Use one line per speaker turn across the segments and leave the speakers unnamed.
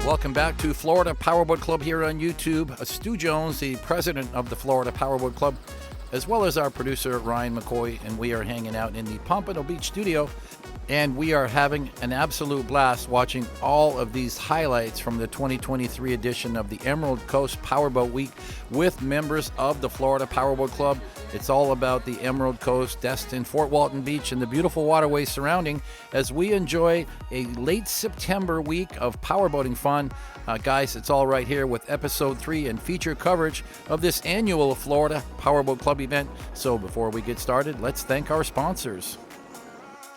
Welcome back to Florida Powerboat Club here on YouTube. Stu Jones, the president of the Florida Powerboat Club, as well as our producer Ryan McCoy, and we are hanging out in the Pompano Beach studio, and we are having an absolute blast watching all of these highlights from the 2023 edition of the Emerald Coast Powerboat Week with members of the Florida Powerboat Club. It's all about the Emerald Coast, Sandestin, Fort Walton Beach, and the beautiful waterways surrounding as we enjoy a late September week of powerboating fun. Guys, it's all right here with episode 3 and feature coverage of this annual Florida Powerboat Club event. So before we get started, let's thank our sponsors.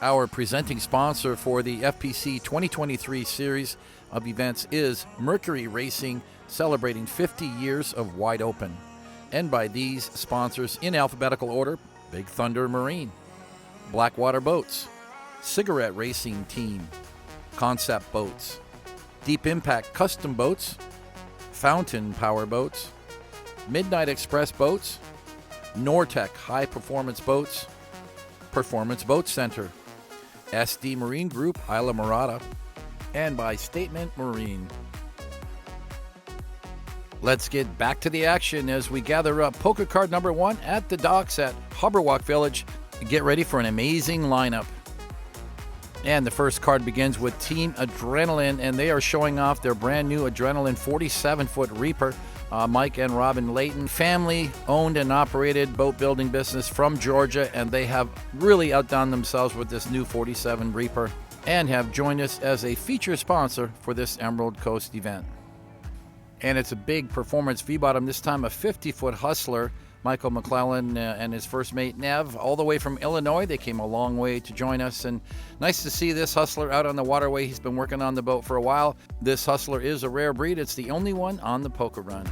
Our presenting sponsor for the FPC 2023 series of events is Mercury Racing, celebrating 50 years of Wide Open. And by these sponsors in alphabetical order: Big Thunder Marine, Blackwater Boats, Cigarette Racing Team, Concept Boats, Deep Impact Custom Boats, Fountain Power Boats, Midnight Express Boats, Nortec High Performance Boats, Performance Boat Center, SD Marine Group Isla Morada, and by Statement Marine. Let's get back to the action as we gather up poker card number 1 at the docks at Harborwalk Village. Get ready for an amazing lineup. And the first card begins with Team Adrenaline, and they are showing off their brand new Adrenaline 47-foot Reaper. Mike and Robin Layton, family-owned and operated boat building business from Georgia, and they have really outdone themselves with this new 47 Reaper and have joined us as a feature sponsor for this Emerald Coast event. And it's a big performance V-bottom, this time a 50-foot Hustler. Michael McClellan and his first mate Nev, all the way from Illinois. They came a long way to join us, and nice to see this Hustler out on the waterway. He's been working on the boat for a while. This Hustler is a rare breed. It's the only one on the poker run.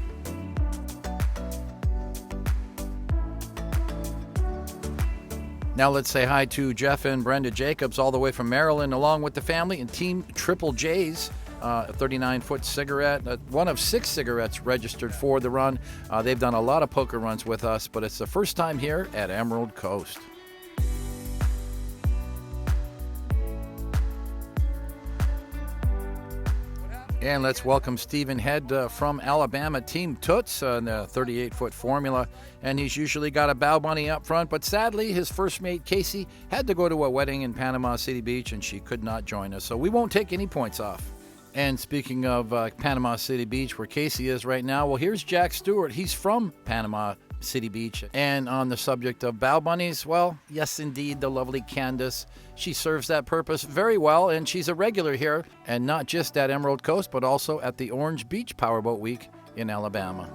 Now let's say hi to Jeff and Brenda Jacobs, all the way from Maryland, along with the family and Team Triple J's. A 39-foot cigarette, one of 6 cigarettes registered for the run. They've done a lot of poker runs with us, but it's the first time here at Emerald Coast. And let's welcome Stephen Head from Alabama, Team TUTZ, on the 38-foot formula. And he's usually got a bow bunny up front, but sadly his first mate Casey had to go to a wedding in Panama City Beach, and she could not join us, so we won't take any points off. And speaking of Panama City Beach, where Casey is right now, well, here's Jack Stewart. He's from Panama City Beach. And on the subject of bow bunnies, well, yes, indeed, the lovely Candace. She serves that purpose very well, and she's a regular here, and not just at Emerald Coast, but also at the Orange Beach Powerboat Week in Alabama.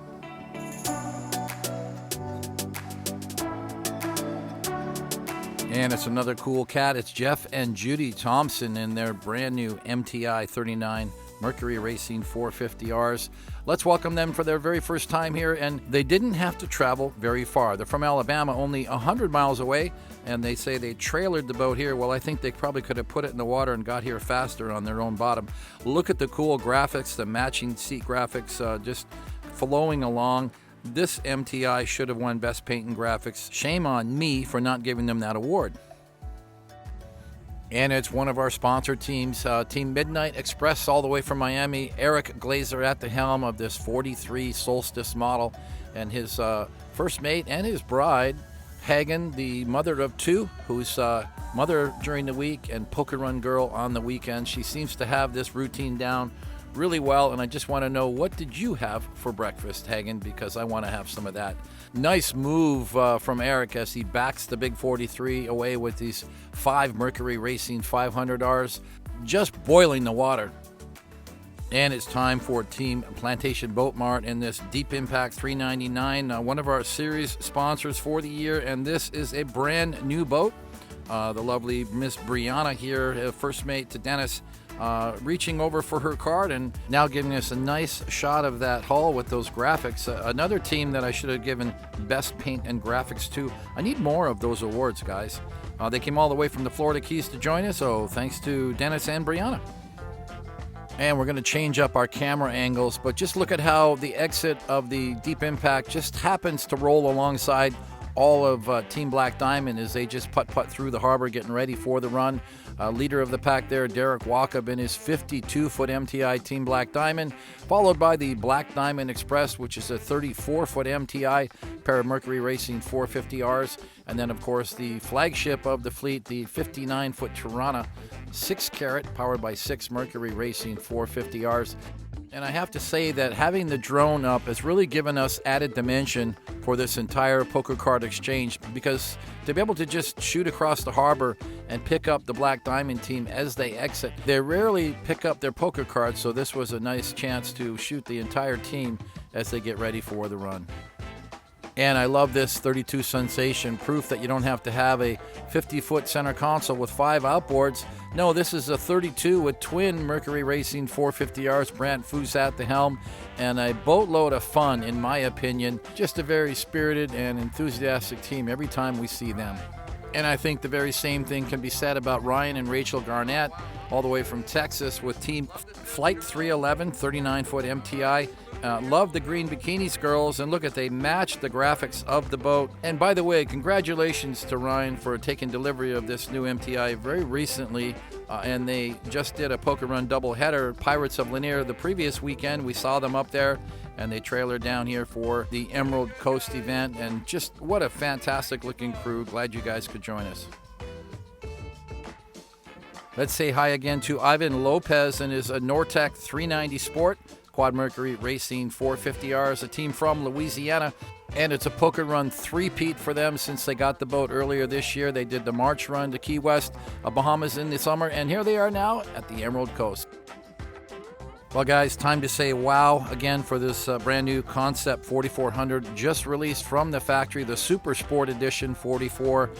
And it's another cool cat. It's Jeff and Judy Thompson in their brand new MTI 39 Mercury Racing 450Rs. Let's welcome them for their very first time here, and they didn't have to travel very far. They're from Alabama, only 100 miles away, and they say they trailered the boat here. Well, I think they probably could have put it in the water and got here faster on their own bottom. Look at the cool graphics, the matching seat graphics just flowing along. This MTI should have won Best Paint and Graphics. Shame on me for not giving them that award. And it's one of our sponsor teams, Team Midnight Express, all the way from Miami. Eric Glazer at the helm of this 43 Solstice model, and his first mate and his bride, Hagen, the mother of 2, who's mother during the week and poker run girl on the weekend. She seems to have this routine down really well, and I just want to know, what did you have for breakfast, Hagen? Because I want to have some of that. Nice move from Eric as he backs the big 43 away with these 5 Mercury Racing 500Rs, just boiling the water. And it's time for Team Plantation Boat Mart in this Deep Impact 399, one of our series sponsors for the year, and this is a brand new boat. The lovely Miss Brianna here, first mate to Dennis, reaching over for her card and now giving us a nice shot of that hull with those graphics. Another team that I should have given Best Paint and Graphics to. I need more of those awards, guys. They came all the way from the Florida Keys to join us, so thanks to Dennis and Brianna. And we're going to change up our camera angles, but just look at how the exit of the Deep Impact just happens to roll alongside all of Team Black Diamond as they just putt through the harbor getting ready for the run. Leader of the pack there, Derek Walkup in his 52-foot MTI Team Black Diamond, followed by the Black Diamond Express, which is a 34-foot MTI, Mercury Racing 450Rs, and then, of course, the flagship of the fleet, the 59-foot Tirana 6 carat, powered by 6 Mercury Racing 450Rs. And I have to say that having the drone up has really given us added dimension for this entire poker card exchange, because to be able to just shoot across the harbor and pick up the Black Diamond team as they exit, they rarely pick up their poker cards, so this was a nice chance to shoot the entire team as they get ready for the run. And I love this 32 Sensation, proof that you don't have to have a 50-foot center console with 5 outboards. No, this is a 32 with twin Mercury Racing 450Rs, Brant FUHS at the helm, and a boatload of fun, in my opinion. Just a very spirited and enthusiastic team every time we see them. And I think the very same thing can be said about Ryan and Rachel Garnett, all the way from Texas with Team Flight 311, 39-foot MTI. Love the green bikinis girls, and look at, they matched the graphics of the boat. And by the way, congratulations to Ryan for taking delivery of this new MTI very recently, and they just did a poker run doubleheader, Pirates of Lanier, the previous weekend. We saw them up there, and they trailered down here for the Emerald Coast event, and just what a fantastic looking crew. Glad you guys could join us. Let's say hi again to Ivan Lopez and his Nortec 390 Sport, Quad Mercury Racing 450Rs, a team from Louisiana. And it's a poker run three-peat for them since they got the boat earlier this year. They did the March run to Key West, Bahamas in the summer, and here they are now at the Emerald Coast. Well, guys, time to say wow again for this brand new Concept 4400, just released from the factory, the Super Sport Edition 44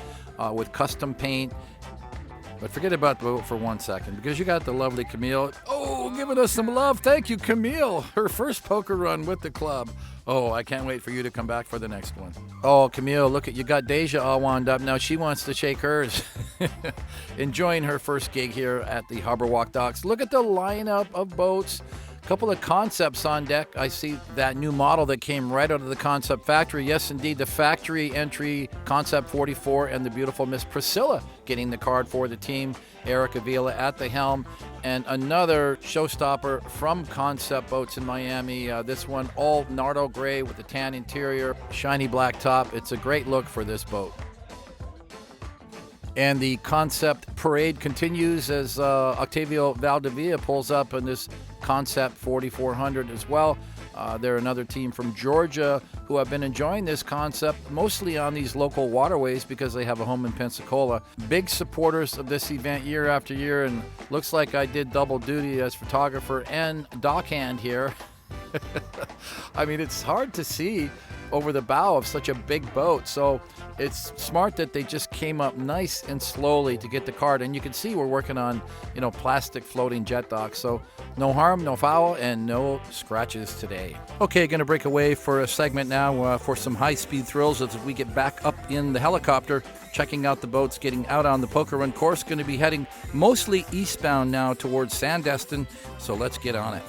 with custom paint. But forget about the boat for 1 second, because you got the lovely Camille. Oh, giving us some love. Thank you, Camille. Her first poker run with the club. Oh, I can't wait for you to come back for the next one. Oh, Camille, look at you, got Deja all wound up. Now she wants to shake hers. Enjoying her first gig here at the Harbor Walk Docks. Look at the lineup of boats. Couple of concepts on deck. I see that new model that came right out of the Concept factory. Yes, indeed, the factory entry Concept 44, and the beautiful Miss Priscilla getting the card for the team. Eric Avila at the helm, and another showstopper from Concept Boats in Miami. This one all Nardo gray with the tan interior, shiny black top. It's a great look for this boat. And the Concept parade continues as Octavio Valdivia pulls up in this Concept 4400 as well. They're another team from Georgia who have been enjoying this concept mostly on these local waterways because they have a home in Pensacola. Big supporters of this event year after year, and looks like I did double duty as photographer and dockhand here. I mean, it's hard to see over the bow of such a big boat, so it's smart that they just came up nice and slowly to get the card. And you can see we're working on, plastic floating jet docks, so no harm, no foul, and no scratches today. Okay, gonna break away for a segment now for some high-speed thrills as we get back up in the helicopter, checking out the boats, getting out on the poker run course. Going to be heading mostly eastbound now towards Sandestin, so let's get on it.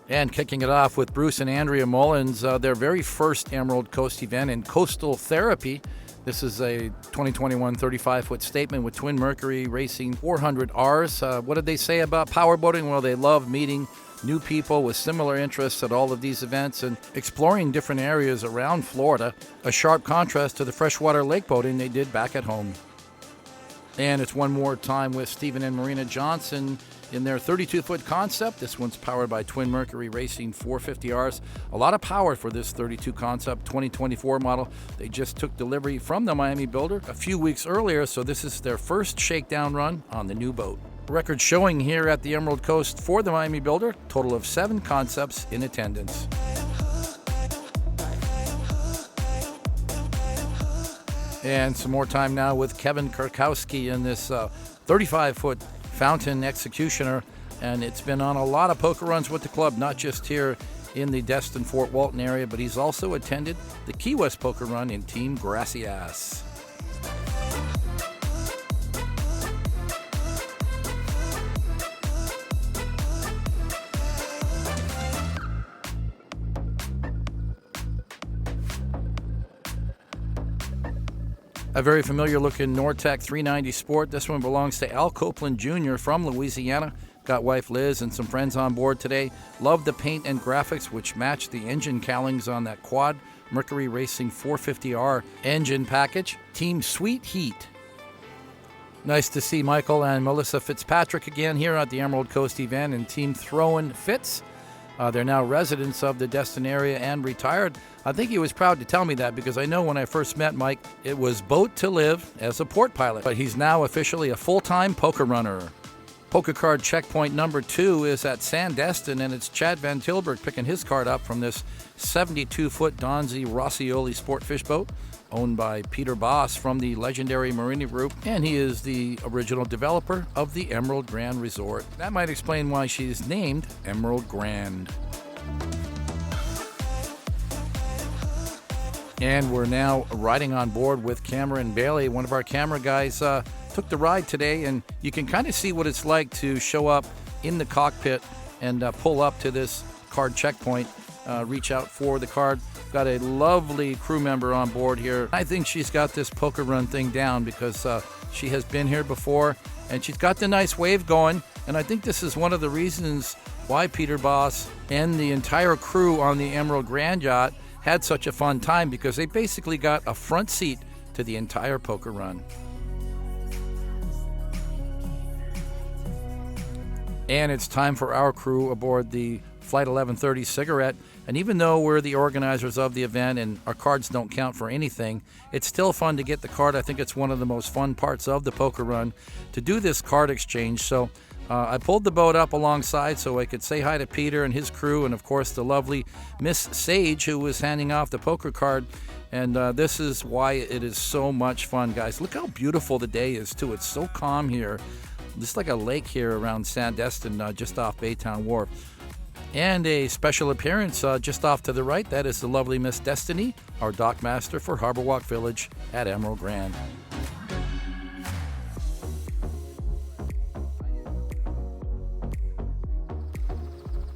And kicking it off with Bruce and Andrea Mullins, their very first Emerald Coast event in Coastal Therapy. This is a 2021 35-foot statement with Twin Mercury Racing 400Rs. What did they say about powerboating? Well, they love meeting new people with similar interests at all of these events and exploring different areas around Florida, a sharp contrast to the freshwater lake boating they did back at home. And it's one more time with Stephen and Marina Johnson in their 32-foot concept. This one's powered by Twin Mercury Racing 450Rs. A lot of power for this 32 concept 2024 model. They just took delivery from the Miami builder a few weeks earlier, so this is their first shakedown run on the new boat. Record showing here at the Emerald Coast for the Miami builder, total of 7 concepts in attendance. And some more time now with Kevin Kurkowski in this 35-foot Fountain Executioner, and it's been on a lot of poker runs with the club, not just here in the Destin Fort Walton area, but he's also attended the Key West poker run in Team Grassy. A very familiar looking Nortec 390 Sport. This one belongs to Al Copeland Jr. from Louisiana. Got wife Liz and some friends on board today. Love the paint and graphics, which match the engine cowlings on that quad Mercury Racing 450R engine package. Team Sweet Heat. Nice to see Michael and Melissa Fitzpatrick again here at the Emerald Coast event, and Team THROWIN FITZ. They're now residents of the Destin area and retired. I think he was proud to tell me that, because I know when I first met Mike, it was boat to live as a port pilot. But he's now officially a full-time poker runner. Poker card checkpoint number 2 is at Sandestin, and it's Chad Van Tilburg picking his card up from this 72-foot DONZI ROSCIOLI sport fish boat, owned by Peter Boss from the legendary Marina Group, and he is the original developer of the Emerald Grand Resort. That might explain why she's named Emerald Grand. And we're now riding on board with Cameron Bailey. One of our camera guys took the ride today, and you can kind of see what it's like to show up in the cockpit and pull up to this card checkpoint, reach out for the card. Got a lovely crew member on board here. I think she's got this poker run thing down, because she has been here before, and she's got the nice wave going. And I think this is one of the reasons why Peter Boss and the entire crew on the Emerald Grand yacht had such a fun time, because they basically got a front seat to the entire poker run. And it's time for our crew aboard the Flight 1130 Cigarette. And even though we're the organizers of the event and our cards don't count for anything, it's still fun to get the card. I think it's one of the most fun parts of the poker run to do this card exchange. So I pulled the boat up alongside so I could say hi to Peter and his crew, and of course the lovely Miss Sage, who was handing off the poker card. And this is why it is so much fun, guys. Look how beautiful the day is too. It's so calm here. Just like a lake here around Sandestin, just off Baytown Wharf. And a special appearance just off to the right. That is the lovely Miss Destiny, our dock master for Harbor Walk Village at Emerald Grand.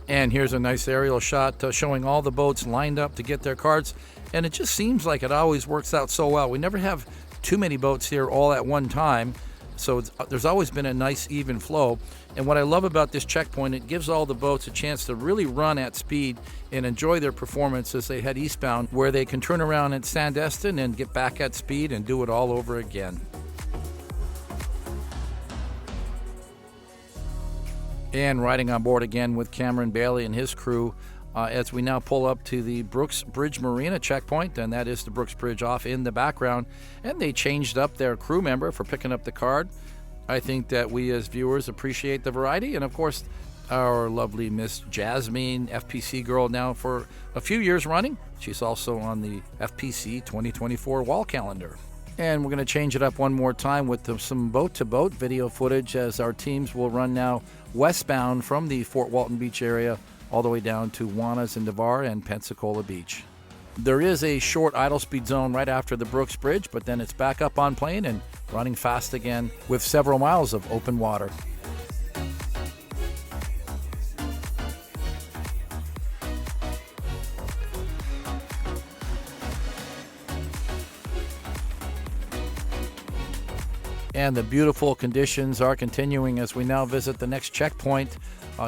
And here's a nice aerial shot showing all the boats lined up to get their cards. And it just seems like it always works out so well. We never have too many boats here all at one time. So there's always been a nice even flow. And what I love about this checkpoint, it gives all the boats a chance to really run at speed and enjoy their performance as they head eastbound, where they can turn around at Sandestin and get back at speed and do it all over again. And riding on board again with Cameron Bailey and his crew as we now pull up to the Brooks Bridge Marina checkpoint, and that is the Brooks Bridge off in the background. And they changed up their crew member for picking up the card. I think that we as viewers appreciate the variety, and of course our lovely Miss Jasmine, FPC girl now for a few years running. She's also on the FPC 2024 wall calendar. And we're going to change it up one more time with some boat-to-boat video footage, as our teams will run now westbound from the Fort Walton Beach area all the way down to Juana's and Navarre and Pensacola Beach. There is a short idle speed zone right after the Brooks Bridge, but then it's back up on plane and running fast again with several miles of open water. And the beautiful conditions are continuing as we now visit the next checkpoint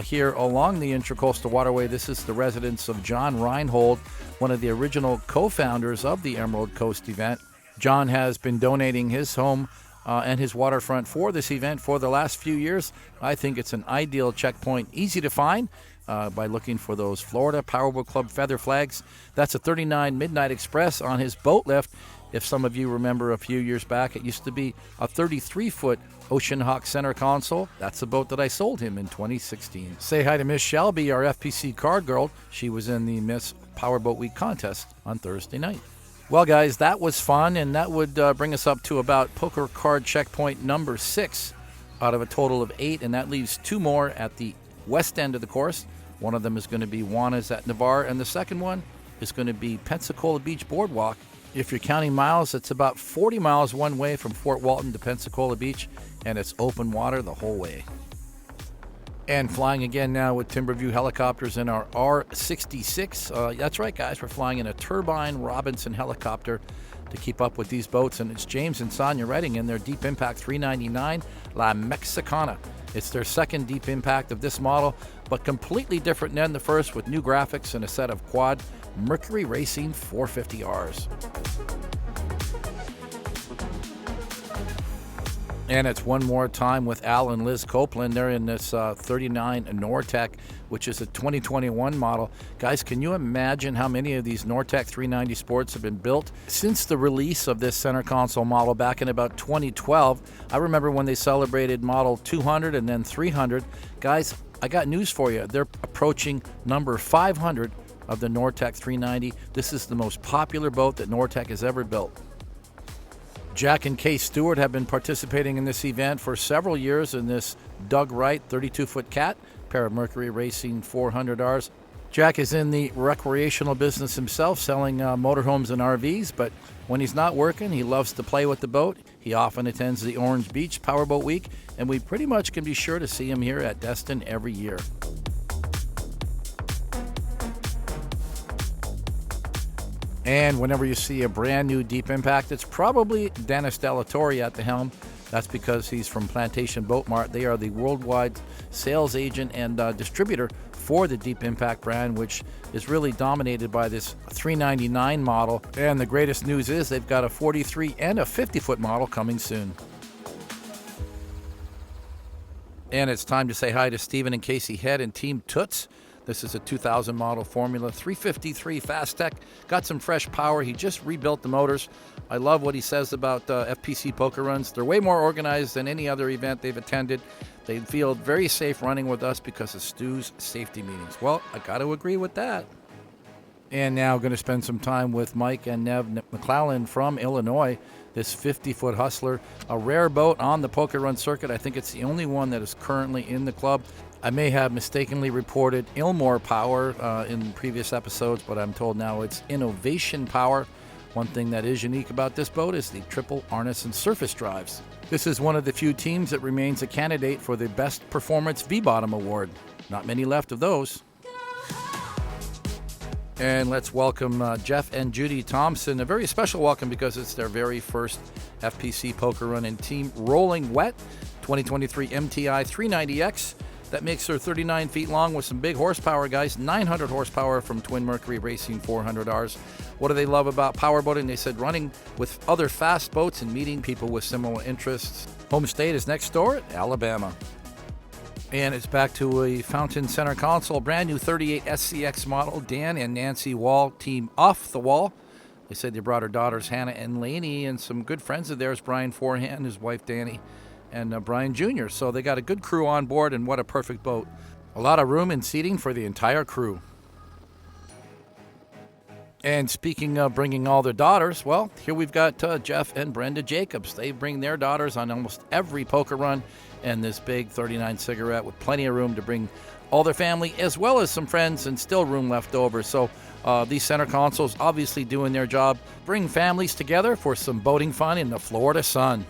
here along the Intracoastal Waterway. This is the residence of John Reinhold, one of the original co-founders of the Emerald Coast event. John has been donating his home and his waterfront for this event for the last few years. I think it's an ideal checkpoint, easy to find by looking for those Florida Powerboat Club feather flags. That's a 39 Midnight Express on his boat lift. If some of you remember a few years back, it used to be a 33-foot Ocean Hawk center console. That's the boat that I sold him in 2016. Say hi to Miss Shelby, our FPC card girl. She was in the Miss Powerboat Week contest on Thursday night. Well, guys, that was fun, and that would bring us up to about poker card checkpoint number 6 out of a total of 8, and that leaves 2 more at the west end of the course. One of them is going to be Juana's at Navarre, and the second one is going to be Pensacola Beach Boardwalk. If you're counting miles, it's about 40 miles one way from Fort Walton to Pensacola Beach, and it's open water the whole way. And flying again now with Timberview helicopters in our R66. That's right, guys, we're flying in a turbine Robinson helicopter to keep up with these boats, and it's James and Sonia Redding in their Deep Impact 399 La Mexicana. It's their second Deep Impact of this model, but completely different than the first, with new graphics and a set of quad Mercury Racing 450Rs. And it's one more time with Al and Liz Copeland. They're in this 39 Nortec, which is a 2021 model. Guys, can you imagine how many of these Nortec 390 Sports have been built since the release of this center console model back in about 2012? I remember when they celebrated model 200 and then 300. Guys, I got news for you. They're approaching number 500 of the Nortec 390. This is the most popular boat that Nortec has ever built. Jack and Kay Stewart have been participating in this event for several years in this Doug Wright 32-foot cat, pair of Mercury Racing 400Rs. Jack is in the recreational business himself, selling motorhomes and RVs, but when he's not working, he loves to play with the boat. He often attends the Orange Beach Powerboat Week, and we pretty much can be sure to see him here at Destin every year. And whenever you see a brand new Deep Impact, it's probably Dennis Delatorre at the helm. That's because he's from Plantation Boat Mart. They are the worldwide sales agent and distributor for the Deep Impact brand, which is really dominated by this 399 model. And the greatest news is they've got a 43 and a 50-foot model coming soon. And it's time to say hi to Stephen and Casey Head and Team TUTZ. This is a 2000 model Formula 353 Fast Tech. Got some fresh power. He just rebuilt the motors. I love what he says about FPC poker runs. They're way more organized than any other event they've attended. They feel very safe running with us because of Stu's safety meetings. Well, I got to agree with that. And now going to spend some time with Mike and Nev McClellan from Illinois. This 50-foot Hustler, a rare boat on the poker run circuit. I think it's the only one that is currently in the club. I may have mistakenly reported Ilmore Power in previous episodes, but I'm told now it's Innovation Power. One thing that is unique about this boat is the triple harness and surface drives. This is one of the few teams that remains a candidate for the Best Performance V-Bottom Award. Not many left of those. And let's welcome Jeff and Judy Thompson. A very special welcome because it's their very first FPC poker run in Team Rolling Wet 2023 MTI 390X. That makes her 39 feet long with some big horsepower, guys. 900 horsepower from Twin Mercury Racing 400Rs. What do they love about powerboating? They said running with other fast boats and meeting people with similar interests. Home state is next door at Alabama. And it's back to a Fountain Center console, brand new 38 SCX model. Dan and Nancy Wall, team Off the Wall. They said they brought her daughters Hannah and Lainey and some good friends of theirs, Brian Forehand, his wife Danny, and Brian Jr. So they got a good crew on board, and what a perfect boat. A lot of room and seating for the entire crew. And speaking of bringing all their daughters, well, here we've got Jeff and Brenda Jacobs. They bring their daughters on almost every poker run, and this big 39 cigarette with plenty of room to bring all their family as well as some friends, and still room left over. So these center consoles obviously doing their job. Bring families together for some boating fun in the Florida sun.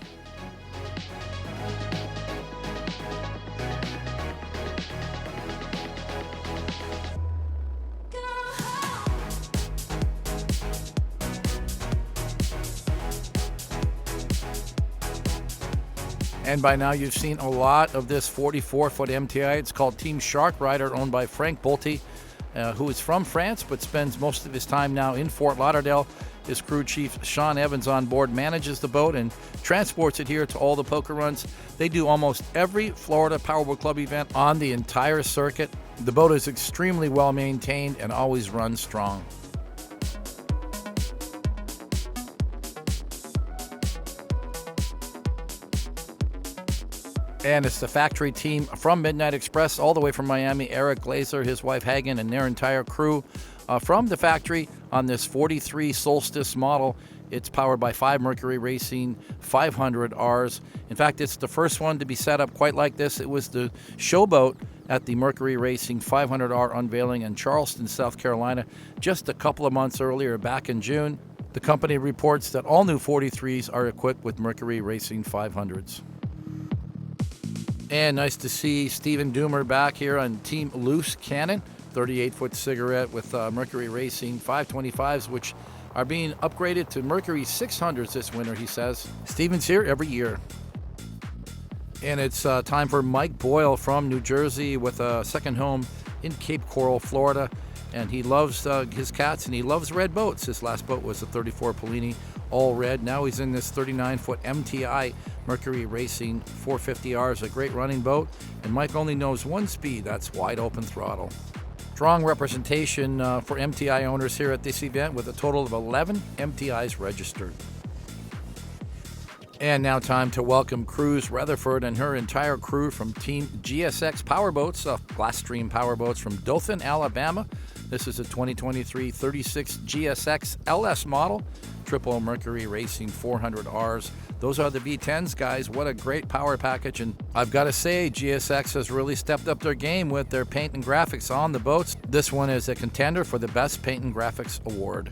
And by now you've seen a lot of this 44-foot MTI. It's called Team Shark Rider, owned by Frank Bolte, who is from France but spends most of his time now in Fort Lauderdale. His crew chief, Sean Evans, on board, manages the boat and transports it here to all the poker runs. They do almost every Florida Powerboat Club event on the entire circuit. The boat is extremely well maintained and always runs strong. And it's the factory team from Midnight Express, all the way from Miami. Eric Glazer, his wife Hagen, and their entire crew from the factory on this 43 Solstice model. It's powered by 5 Mercury Racing 500Rs. In fact, it's the first one to be set up quite like this. It was the showboat at the Mercury Racing 500R unveiling in Charleston, South Carolina, just a couple of months earlier, back in June. The company reports that all new 43s are equipped with Mercury Racing 500s. And nice to see Stephen Doomer back here on Team Loose Cannon, 38-foot cigarette with Mercury Racing 525s, which are being upgraded to Mercury 600s this winter, he says. Steven's here every year. And it's time for Mike Boyle from New Jersey with a second home in Cape Coral, Florida. And he loves his cats and he loves red boats. His last boat was a 34 PILINI, all red. Now he's in this 39-foot MTI Mercury Racing 450Rs, a great running boat. And Mike only knows one speed, that's wide open throttle. Strong representation for MTI owners here at this event with a total of 11 MTIs registered. And now time to welcome Cruz Rutherford and her entire crew from Team GSX Powerboats, GLASSTREAM Powerboats from Dothan, Alabama. This is a 2023 36 GSX LS model, triple Mercury Racing 400Rs. Those are the V10s, guys. What a great power package. And I've got to say, GSX has really stepped up their game with their paint and graphics on the boats. This one is a contender for the Best Paint and Graphics Award.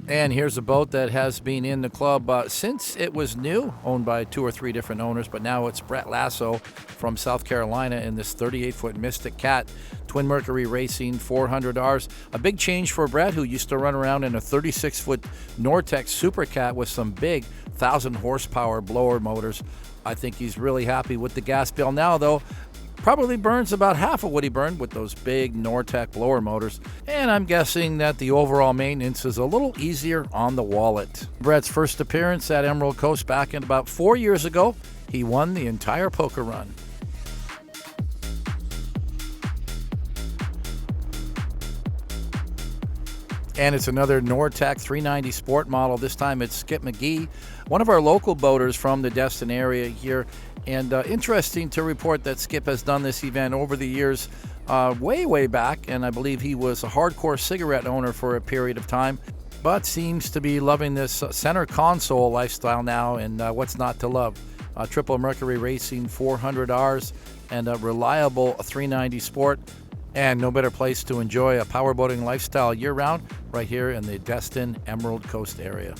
And here's a boat that has been in the club since it was new, owned by 2 or 3 different owners, but now it's Brett Lasso from South Carolina in this 38-foot Mystic Cat, Twin Mercury Racing 400Rs. A big change for Brett, who used to run around in a 36-foot Nortex Super Cat with some big 1,000-horsepower blower motors. I think he's really happy with the gas bill now, though. Probably burns about half of what he burned with those big Nortec blower motors. And I'm guessing that the overall maintenance is a little easier on the wallet. Brett's first appearance at Emerald Coast back in about 4 years ago, he won the entire poker run. And it's another Nortec 390 Sport model. This time it's Skip McGee, one of our local boaters from the Destin area here. And interesting to report that Skip has done this event over the years, way back, and I believe he was a hardcore cigarette owner for a period of time, but seems to be loving this center console lifestyle now, and what's not to love? Triple Mercury Racing 400Rs and a reliable 390 Sport, and no better place to enjoy a powerboating lifestyle year-round right here in the Destin Emerald Coast area.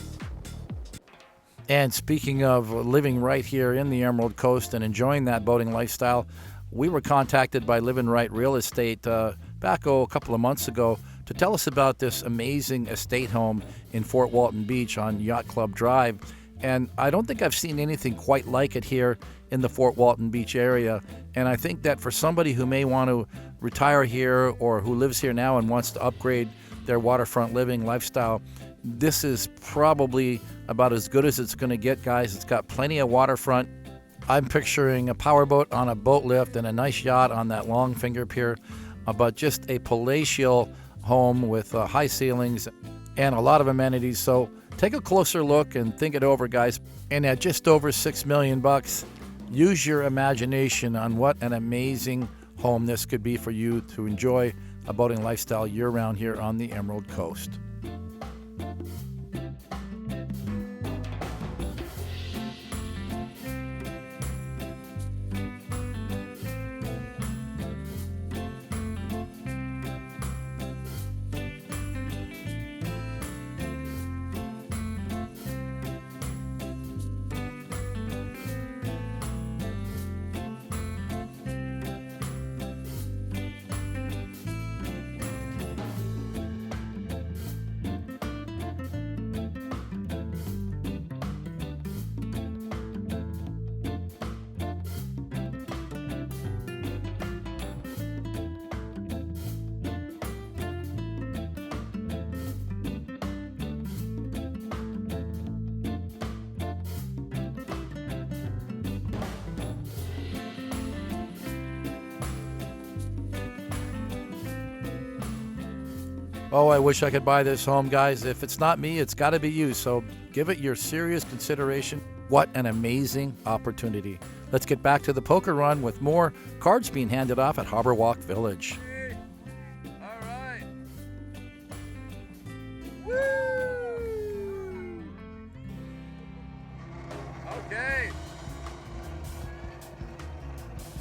And speaking of living right here in the Emerald Coast and enjoying that boating lifestyle, we were contacted by Living Right Real Estate back a couple of months ago to tell us about this amazing estate home in Fort Walton Beach on Yacht Club Drive. And I don't think I've seen anything quite like it here in the Fort Walton Beach area. And I think that for somebody who may want to retire here or who lives here now and wants to upgrade their waterfront living lifestyle, this is probably about as good as it's going to get, guys. It's got plenty of waterfront. I'm picturing a powerboat on a boat lift and a nice yacht on that long finger pier, but just a palatial home with high ceilings and a lot of amenities. So take a closer look and think it over, guys. And at just over $6 million, use your imagination on what an amazing home this could be for you to enjoy a boating lifestyle year-round here on the Emerald Coast. Oh, I wish I could buy this home, guys. If it's not me, it's got to be you. So give it your serious consideration. What an amazing opportunity. Let's get back to the poker run with more cards being handed off at Harbor Walk Village.
All right. Woo! Okay.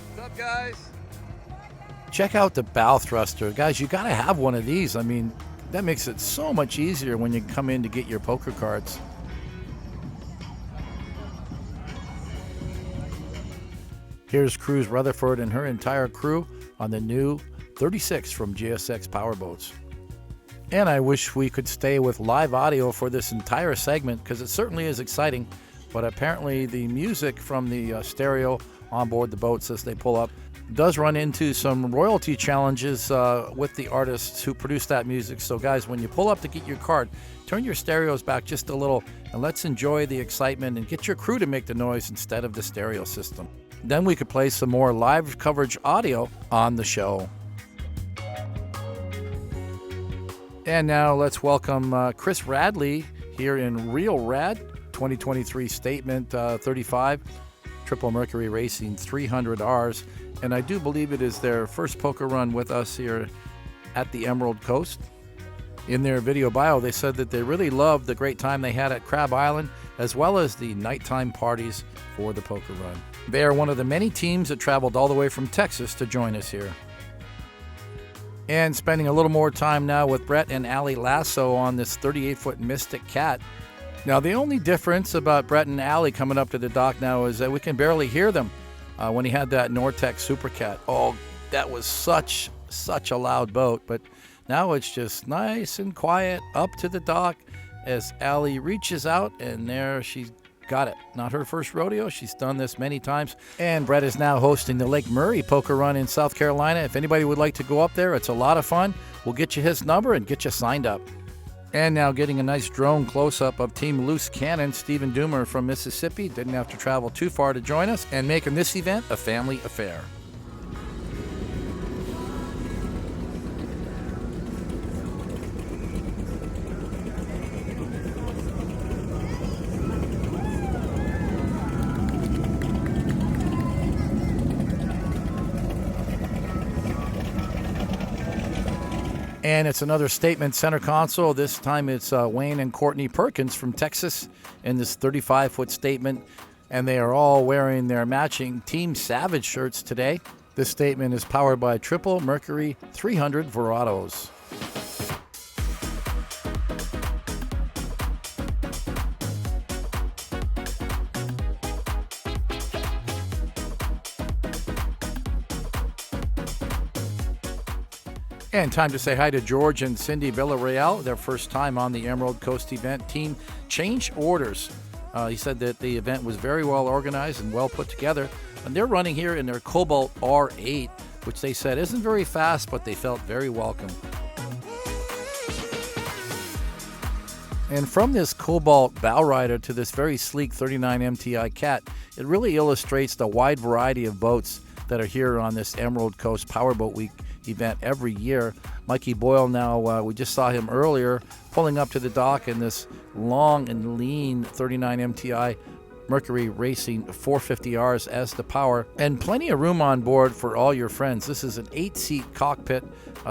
What's up, guys?
Check out the bow thruster. Guys, you got to have one of these. I mean, that makes it so much easier when you come in to get your poker cards. Here's Cruz Rutherford and her entire crew on the new 36 from GSX Powerboats. And I wish we could stay with live audio for this entire segment because it certainly is exciting, but apparently the music from the stereo on board the boats as they pull up does run into some royalty challenges with the artists who produce that music. So guys, when you pull up to get your card, turn your stereos back just a little and let's enjoy the excitement and get your crew to make the noise instead of the stereo system. Then we could play some more live coverage audio on the show. And now let's welcome Chris Radley here in Real Rad 2023 Statement 35 Triple Mercury Racing 300Rs. And I do believe it is their first poker run with us here at the Emerald Coast. In their video bio, they said that they really loved the great time they had at Crab Island, as well as the nighttime parties for the poker run. They are one of the many teams that traveled all the way from Texas to join us here. And spending a little more time now with Brett and Allie Lasso on this 38-foot Mystic Cat. Now, the only difference about Brett and Allie coming up to the dock now is that we can barely hear them when he had that Nortec Super Cat. Oh, that was such a loud boat, but now it's just nice and quiet up to the dock as Allie reaches out, and there she's got it. Not her first rodeo. She's done this many times. And Brett is now hosting the Lake Murray Poker Run in South Carolina. If anybody would like to go up there, it's a lot of fun. We'll get you his number and get you signed up. And now getting a nice drone close-up of Team Loose Cannon, Stephen Doomer from Mississippi. Didn't have to travel too far to join us and making this event a family affair. And it's another statement center console. This time it's Wayne and Courtney Perkins from Texas in this 35-foot statement. And they are all wearing their matching Team Savage shirts today. This statement is powered by Triple Mercury 300 Verados. And time to say hi to George and Cindy Villarreal, their first time on the Emerald Coast event. Team Change Orders. He said that the event was very well organized and well put together. And they're running here in their COBALT R8, which they said isn't very fast, but they felt very welcome. And from this COBALT bow rider to this very sleek 39 MTI Cat, it really illustrates the wide variety of boats that are here on this Emerald Coast Powerboat Week event every year. Mikey Boyle now, we just saw him earlier pulling up to the dock in this long and lean 39 MTI Mercury Racing 450Rs as the power, and plenty of room on board for all your friends. This is an 8-seat cockpit,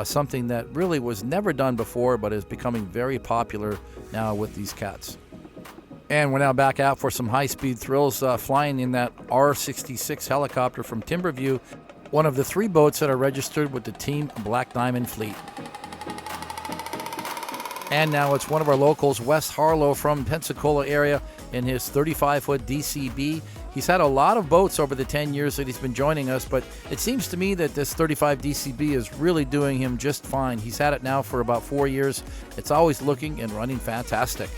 something that really was never done before but is becoming very popular now with these cats. And we're now back out for some high-speed thrills, flying in that R66 helicopter from Timberview, one of the 3 boats that are registered with the Team Black Diamond fleet. And now it's one of our locals, Wes Harlow from Pensacola area, in his 35-foot DCB. He's had a lot of boats over the 10 years that he's been joining us, but it seems to me that this 35 DCB is really doing him just fine. He's had it now for about 4 years. It's always looking and running fantastic.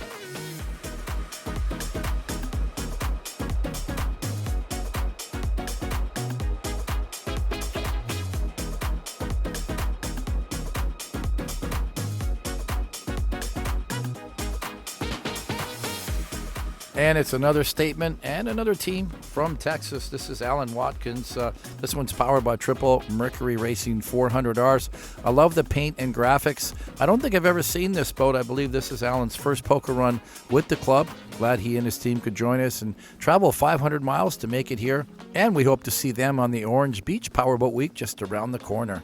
And it's another statement and another team from Texas. This is Alan Watkins. This one's powered by Triple Mercury Racing 400Rs. I love the paint and graphics. I don't think I've ever seen this boat. I believe this is Alan's first poker run with the club. Glad he and his team could join us and travel 500 miles to make it here. And we hope to see them on the Orange Beach Powerboat Week just around the corner.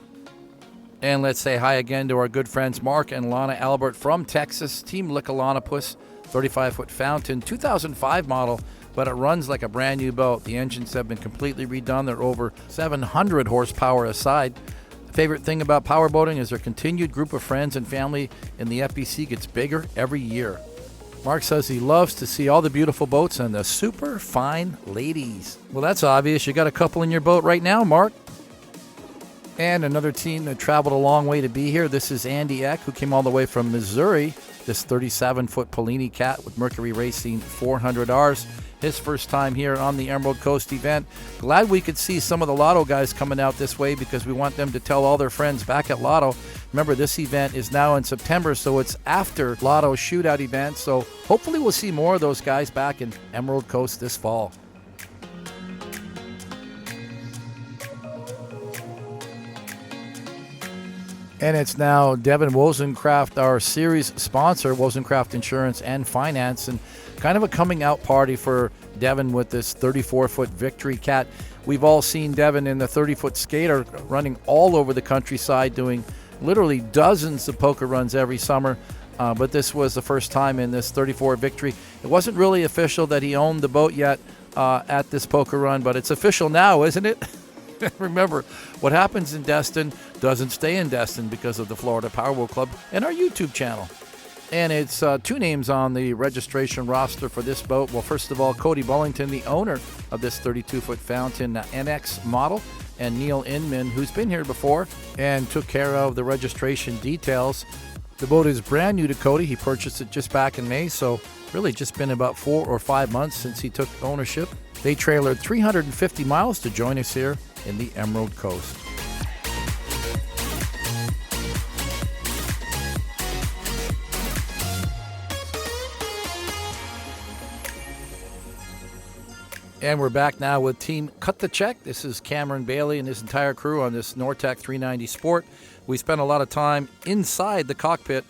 And let's say hi again to our good friends Mark and Lana Albert from Texas, Team LICKALONAPUSS. 35-foot Fountain, 2005 model, but it runs like a brand new boat. The engines have been completely redone. They're over 700 horsepower aside. The favorite thing about powerboating is their continued group of friends and family in the FPC gets bigger every year. Mark says he loves to see all the beautiful boats and the super fine ladies. Well, that's obvious. You got a couple in your boat right now, Mark. And another team that traveled a long way to be here. This is Andy Eck, who came all the way from Missouri. This 37-foot PILINI cat with Mercury Racing 400Rs. His first time here on the Emerald Coast event. Glad we could see some of the Lotto guys coming out this way because we want them to tell all their friends back at Lotto. Remember, this event is now in September, so it's after Lotto shootout event. So hopefully we'll see more of those guys back in Emerald Coast this fall. And it's now Devin WOZENCRAFT, our series sponsor, WOZENCRAFT Insurance and Finance, and kind of a coming out party for Devin with this 34-foot Victory Cat. We've all seen Devin in the 30-foot skater running all over the countryside, doing literally dozens of poker runs every summer. But this was the first time in this 34 Victory. It wasn't really official that he owned the boat yet at this poker run, but it's official now, isn't it? Remember, what happens in Destin doesn't stay in Destin because of the Florida Powerboat Club and our YouTube channel. And it's two names on the registration roster for this boat. Well, first of all, Cody Bullington, the owner of this 32-foot Fountain NX model, and Neil Inman, who's been here before and took care of the registration details. The boat is brand new to Cody. He purchased it just back in May, so really just been about 4 or 5 months since he took ownership. They trailered 350 miles to join us here in the Emerald Coast. And we're back now with Team Cut the Check. This is Cameron Bailey and his entire crew on this Nortec 390 Sport. We spent a lot of time inside the cockpit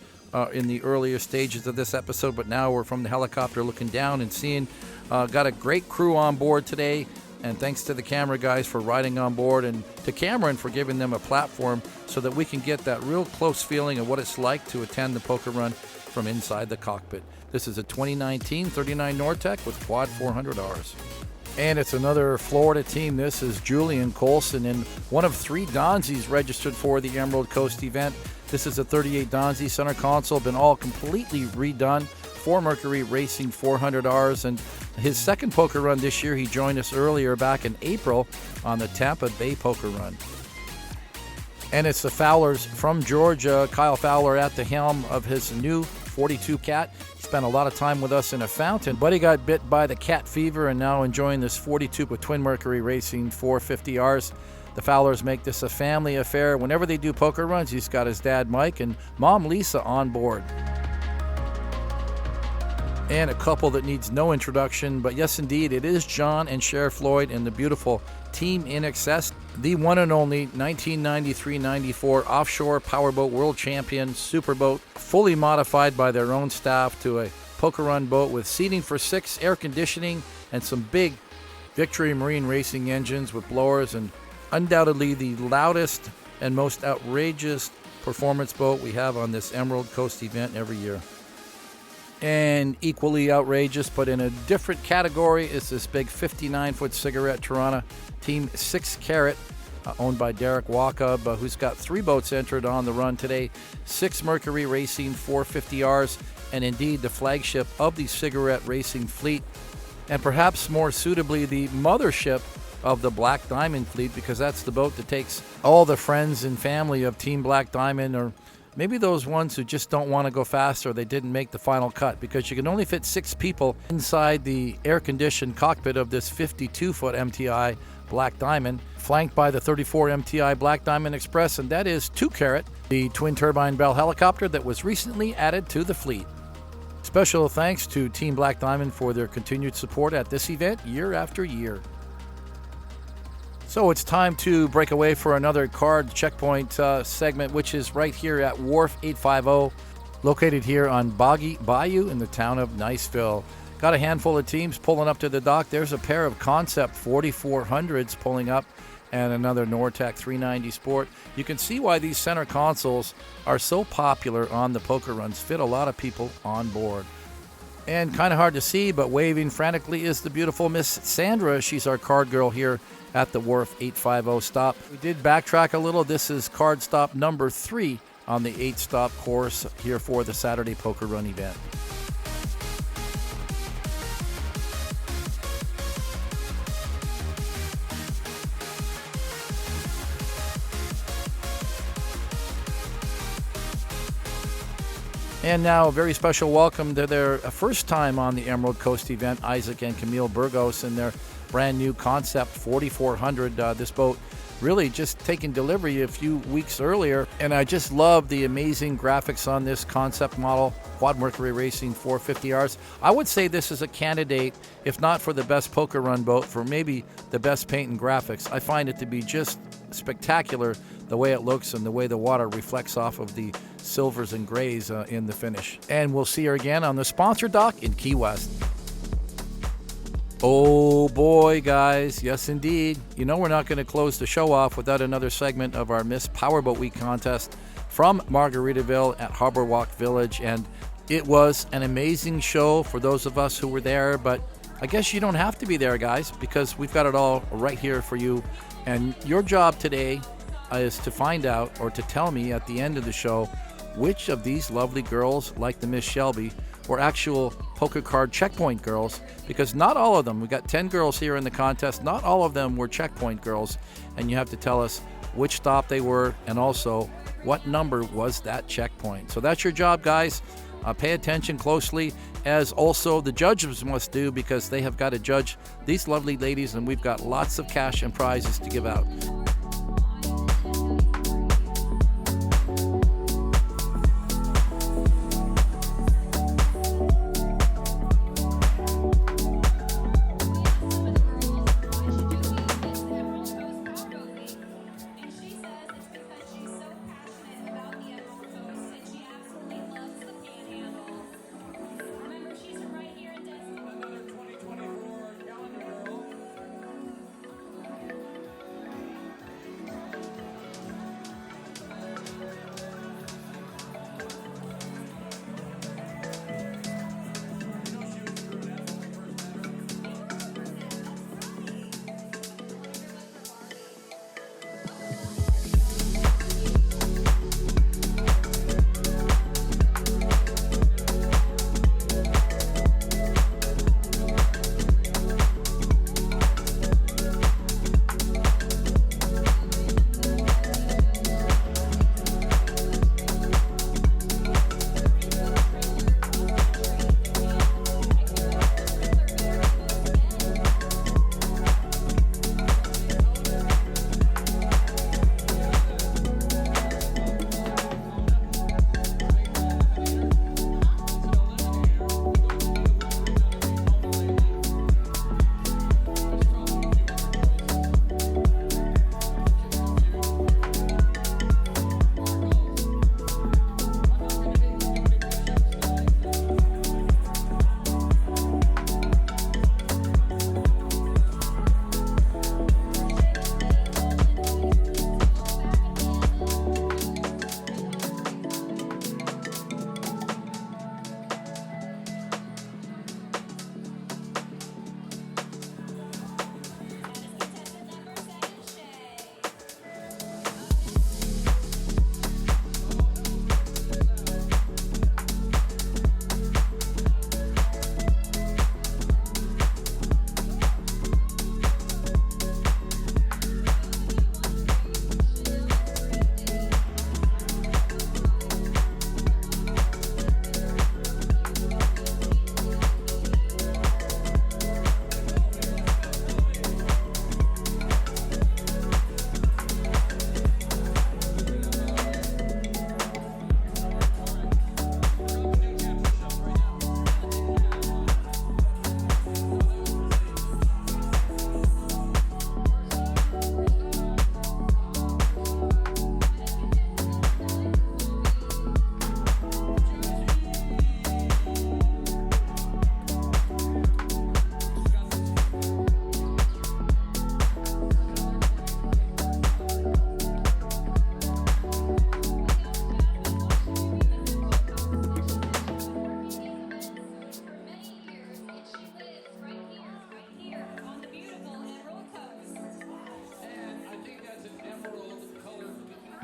in the earlier stages of this episode, but now we're from the helicopter looking down and seeing. Got a great crew on board today, and thanks to the camera guys for riding on board, and to Cameron for giving them a platform so that we can get that real close feeling of what it's like to attend the poker run from inside the cockpit. This is a 2019 39 Nortec with quad 400Rs. And it's another Florida team. This is Julian Colson, and one of 3 Donzis registered for the Emerald Coast event. This is a 38 Donzi center console, been all completely redone for Mercury Racing 400Rs, and his second poker run this year. He joined us earlier back in April on the Tampa Bay poker run. And it's the Fowlers from Georgia. Kyle Fowler at the helm of his new 42 Cat. He spent a lot of time with us in a Fountain, but he got bit by the cat fever and now enjoying this 42 with Twin Mercury Racing 450Rs. The Fowlers make this a family affair. Whenever they do poker runs, he's got his dad Mike and mom Lisa on board. And a couple that needs no introduction, but yes indeed, it is John and Cher Floyd and the beautiful Team INXS, the one and only 1993-94 offshore powerboat world champion superboat, fully modified by their own staff to a poker run boat with seating for 6, air conditioning, and some big Victory Marine Racing engines with blowers, and undoubtedly the loudest and most outrageous performance boat we have on this Emerald Coast event every year. And equally outrageous, but in a different category, is this big 59-foot cigarette Tirana Team 6 CARAT, owned by Derek Waka, who's got 3 boats entered on the run today. 6 Mercury Racing 450Rs, and indeed the flagship of the cigarette racing fleet, and perhaps more suitably the mothership of the Black Diamond fleet, because that's the boat that takes all the friends and family of Team Black Diamond, or maybe those ones who just don't want to go fast or they didn't make the final cut, because you can only fit 6 people inside the air-conditioned cockpit of this 52-foot MTI Black Diamond, flanked by the 34 MTI Black Diamond Express, and that is 2 CARAT, the twin-turbine Bell helicopter that was recently added to the fleet. Special thanks to Team Black Diamond for their continued support at this event year after year. So it's time to break away for another card checkpoint segment, which is right here at Wharf 850, located here on Bayou in the town of Niceville. Got a handful of teams pulling up to the dock. There's a pair of Concept 4400s pulling up and another Nortec 390 Sport. You can see why these center consoles are so popular on the poker runs, fit a lot of people on board. And kind of hard to see, but waving frantically is the beautiful Miss Sandra. She's our card girl here at the Wharf 850 stop. We did backtrack a little. This is card stop number 3 on the 8-stop course here for the Saturday Poker Run event. And now a very special welcome to their first time on the Emerald Coast event, Isaac and Camille Burgos, and their brand new concept 4400. This boat really just taken delivery a few weeks earlier, and I just love the amazing graphics on this concept model, Quad Mercury Racing 450Rs. I would say this is a candidate, if not for the best poker run boat, for maybe the best paint and graphics. I find it to be just spectacular, the way it looks and the way the water reflects off of the silvers and grays in the finish. And we'll see her again on the sponsor dock in Key West. Oh boy, guys, yes indeed. You know we're not going to close the show off without another segment of our Miss Powerboat Week contest from Margaritaville at Harbor Walk Village. And it was an amazing show for those of us who were there, but I guess you don't have to be there, guys, because we've got it all right here for you. And your job today is to find out, or to tell me at the end of the show, which of these lovely girls, like the Miss Shelby, were actual poker card checkpoint girls, because not all of them, we got 10 girls here in the contest, not all of them were checkpoint girls, and you have to tell us which stop they were and also what number was that checkpoint. So that's your job, guys. Pay attention closely, as also the judges must do, because they have got to judge these lovely ladies, and we've got lots of cash and prizes to give out.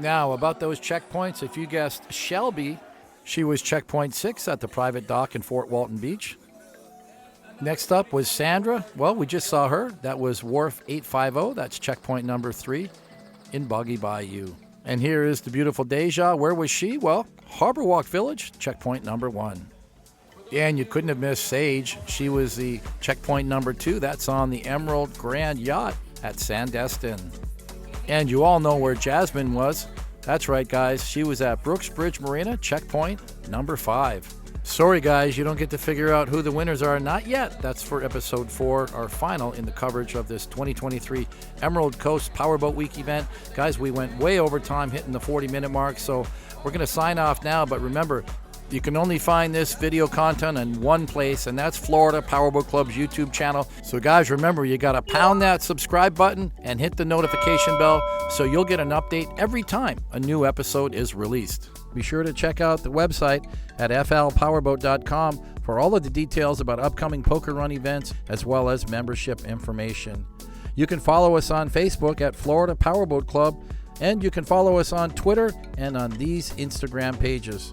Now, about those checkpoints, if you guessed Shelby, she was checkpoint 6 at the private dock in Fort Walton Beach. Next up was Sandra. Well, we just saw her. That was Wharf 850. That's checkpoint number 3 in Boggy Bayou. And here is the beautiful Deja. Where was she? Well, Harbor Walk Village, checkpoint number 1. And you couldn't have missed Sage. She was the checkpoint number 2. That's on the Emerald Grand Yacht at Sandestin. And you all know where Jasmine was. That's right, guys. She was at Brooks Bridge Marina, checkpoint number 5. Sorry, guys, you don't get to figure out who the winners are. Not yet. That's for episode 4, our final in the coverage of this 2023 Emerald Coast Powerboat Week event. Guys, we went way over time, hitting the 40-minute mark, so we're going to sign off now. But remember, you can only find this video content in one place, and that's Florida Powerboat Club's YouTube channel. So guys, remember, you got to pound that subscribe button and hit the notification bell so you'll get an update every time a new episode is released. Be sure to check out the website at flpowerboat.com for all of the details about upcoming poker run events as well as membership information. You can follow us on Facebook at Florida Powerboat Club, and you can follow us on Twitter and on these Instagram pages.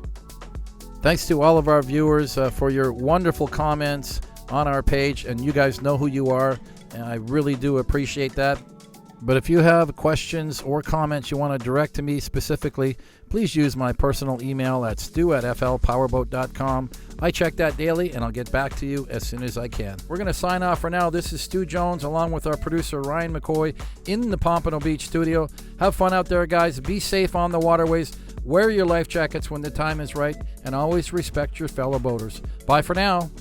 Thanks to all of our viewers for your wonderful comments on our page, and you guys know who you are, and I really do appreciate that. But if you have questions or comments you want to direct to me specifically, please use my personal email at stu@flpowerboat.com. I check that daily, and I'll get back to you as soon as I can. We're going to sign off for now. This is Stu Jones along with our producer Ryan McCoy in the Pompano Beach studio. Have fun out there, guys. Be safe on the waterways. Wear your life jackets when the time is right, and always respect your fellow boaters. Bye for now.